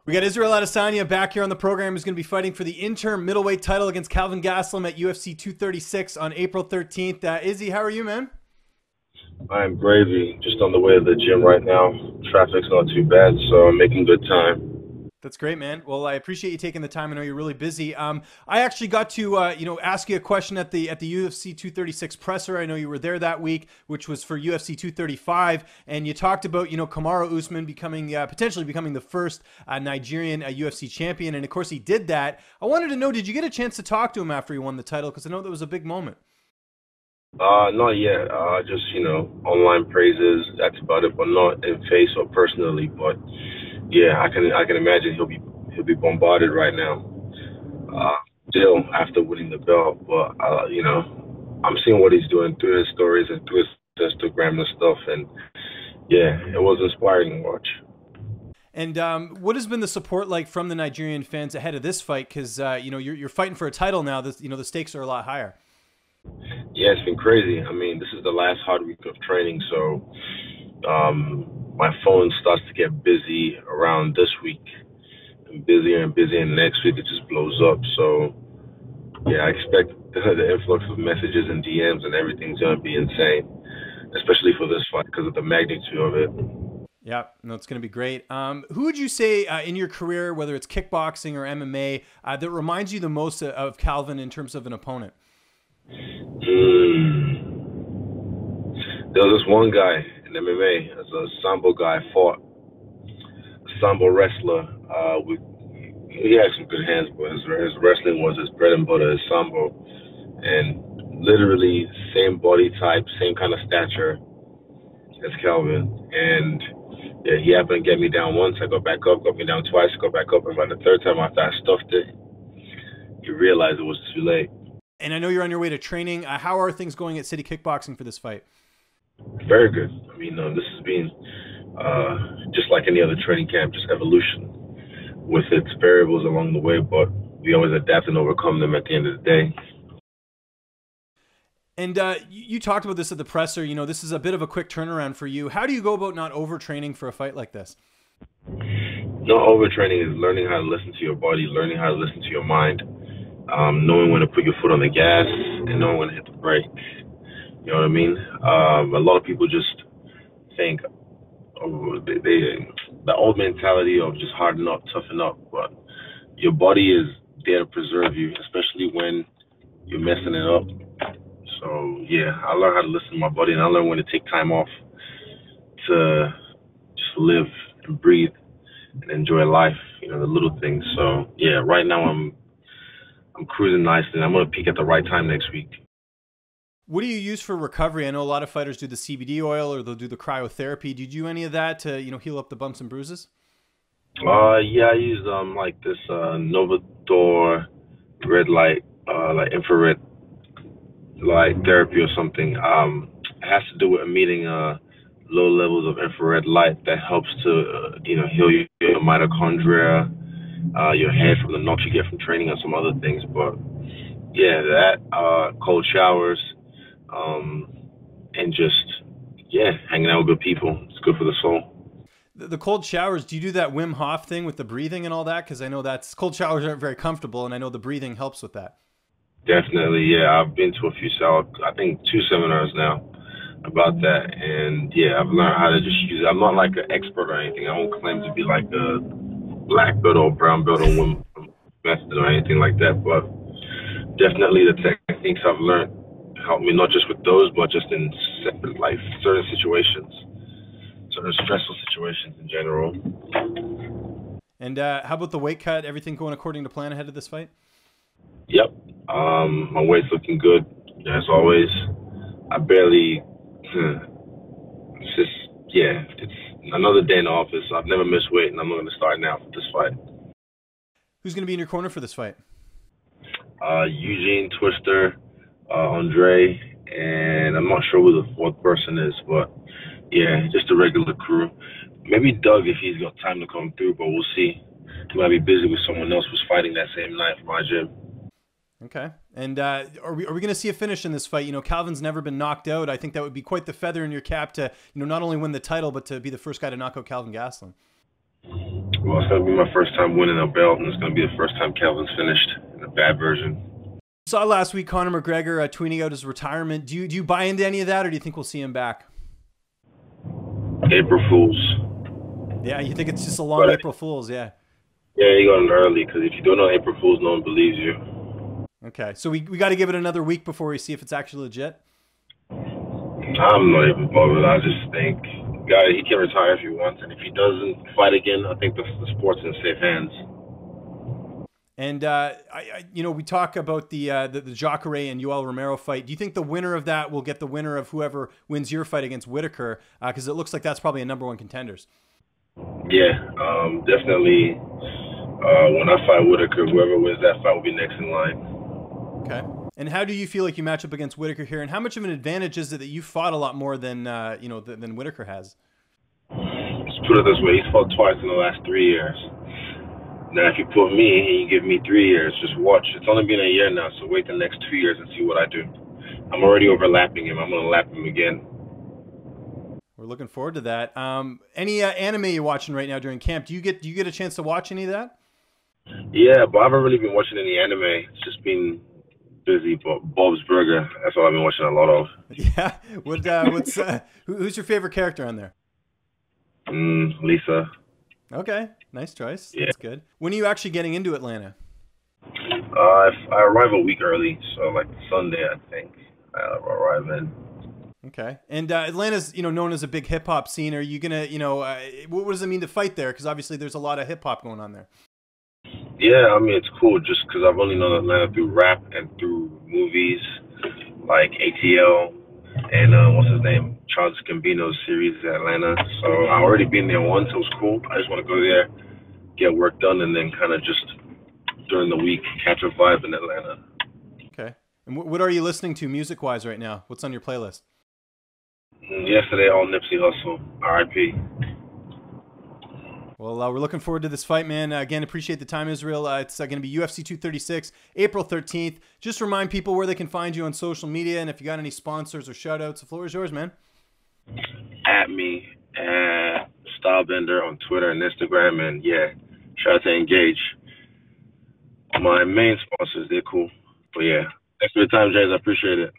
We got Israel Adesanya back here on the program. He's going to be fighting for the interim middleweight title against Kelvin Gastelum at UFC 236 on April 13th. Izzy, how are you, man? I'm gravy. Just on the way to the gym right now. Traffic's not too bad, so I'm making good time. That's great, man. Well, I appreciate you taking the time. I know you're really busy. I actually got to, ask you a question at the UFC 236 presser. I know you were there that week, which was for UFC 235, and you talked about, Kamaru Usman becoming potentially becoming the first Nigerian UFC champion, and of course he did that. I wanted to know, did you get a chance to talk to him after he won the title? Because I know that was a big moment. Not yet. Just online praises. That's about it, but not in face or personally. But yeah, I can imagine he'll be bombarded right now. Still after winning the belt, but I'm seeing what he's doing through his stories and through his Instagram and stuff, and yeah, it was inspiring to watch. And what has been the support like from the Nigerian fans ahead of this fight? Because you're fighting for a title now. The stakes are a lot higher. Yeah, it's been crazy. I mean, this is the last hard week of training, so my phone starts to get busy around this week, and busier and busier, and next week it just blows up. So yeah, I expect the influx of messages and DMs and everything's gonna be insane, especially for this fight because of the magnitude of it. Yeah, no, it's going to be great. Who would you say in your career, whether it's kickboxing or MMA, that reminds you the most of Kelvin in terms of an opponent? There was this one guy in MMA, as a Sambo guy, fought a Sambo wrestler. He had some good hands, but his wrestling was his bread and butter, his Sambo. And literally same body type, same kind of stature as Kelvin. And yeah, he happened to get me down once. I got back up, got me down twice, got back up. And by the third time after I stuffed it, he realized it was too late. And I know you're on your way to training. How are things going at City Kickboxing for this fight? Very good. I mean, this has been just like any other training camp, just evolution with its variables along the way, but we always adapt and overcome them at the end of the day. And you talked about this at the presser. This is a bit of a quick turnaround for you. How do you go about not overtraining for a fight like this? No, overtraining is learning how to listen to your body, learning how to listen to your mind, knowing when to put your foot on the gas and knowing when to hit the brake. You know what I mean? A lot of people just think the old mentality of just harden up, toughen up, but your body is there to preserve you, especially when you're messing it up. So yeah, I learned how to listen to my body, and I learned when to take time off to just live and breathe and enjoy life, the little things. So yeah, right now I'm cruising nicely, and I'm gonna peak at the right time next week. What do you use for recovery? I know a lot of fighters do the CBD oil or they'll do the cryotherapy. Do you do any of that to, heal up the bumps and bruises? Yeah, I use like this Novador red light, like infrared light therapy or something. It has to do with emitting low levels of infrared light that helps to heal your mitochondria, your head from the knocks you get from training and some other things. But yeah, that cold showers. And just, hanging out with good people. It's good for the soul. The cold showers, do you do that Wim Hof thing with the breathing and all that? Because I know cold showers aren't very comfortable, and I know the breathing helps with that. Definitely, yeah. I've been to a few, I think 2 seminars now about that. And yeah, I've learned how to just use it. I'm not like an expert or anything. I won't claim to be like a black belt or brown belt or Wim method or anything like that. But definitely the techniques I've learned help me not just with those, but just in certain situations, certain stressful situations in general. And how about the weight cut? Everything going according to plan ahead of this fight? Yep. My weight's looking good, as always. I barely, it's another day in the office. I've never missed weight, and I'm going to start now for this fight. Who's going to be in your corner for this fight? Eugene, Twister, Andre, and I'm not sure who the fourth person is, but yeah, just a regular crew. Maybe Doug if he's got time to come through, but we'll see. He might be busy with someone else who's fighting that same night from my gym. Okay. And are we going to see a finish in this fight? Calvin's never been knocked out. I think that would be quite the feather in your cap to, not only win the title, but to be the first guy to knock out Kelvin Gastelum. Well, it's going to be my first time winning a belt, and it's going to be the first time Kelvin's finished in a bad version. Saw last week Conor McGregor tweeting out his retirement. Do you buy into any of that, or do you think we'll see him back? April Fools. Yeah, you think it's just a long April Fools? Yeah. Yeah, you got in early, because if you don't know April Fools, no one believes you. Okay, so we got to give it another week before we see if it's actually legit? I'm not even bothered. I just think he can retire if he wants, and if he doesn't fight again, I think the sport's in safe hands. And we talk about the Jacare and Yoel Romero fight. Do you think the winner of that will get the winner of whoever wins your fight against Whitaker? Because it looks like that's probably a #1 contenders. Yeah, definitely. When I fight Whitaker, whoever wins that fight will be next in line. Okay. And how do you feel like you match up against Whitaker here? And how much of an advantage is it that you fought a lot more than than Whitaker has? Let's put it this way: he's fought twice in the last 3 years. Now, if you put me and you give me 3 years, just watch. It's only been a year now, so wait the next 2 years and see what I do. I'm already overlapping him. I'm going to lap him again. We're looking forward to that. Any anime you're watching right now during camp? Do you get a chance to watch any of that? Yeah, but I haven't really been watching any anime. It's just been busy. But Bob's Burger, that's what I've been watching a lot of. Yeah. Who's your favorite character on there? Lisa. Okay, nice choice. Yeah. That's good. When are you actually getting into Atlanta? I arrive a week early, so like Sunday, I think I'll arrive in. Okay, and Atlanta's known as a big hip hop scene. Are you gonna what does it mean to fight there? Because obviously there's a lot of hip hop going on there. Yeah, I mean it's cool just because I've only known Atlanta through rap and through movies like ATL and what's his name, Charles Gambino's series in Atlanta. So I already been there once. It was cool. I just want to go there, get work done, and then kind of just during the week catch a vibe in Atlanta. Okay. And what are you listening to music-wise right now? What's on your playlist? Yesterday, all Nipsey Hussle, R.I.P. Well, we're looking forward to this fight, man. Again, appreciate the time, Israel. It's going to be UFC 236, April 13th. Just remind people where they can find you on social media, and if you got any sponsors or shout-outs, the floor is yours, man. At me, at Stylebender on Twitter and Instagram, and yeah, shout out to Engage. My main sponsors, they're cool. But yeah, thanks for your time, James. I appreciate it.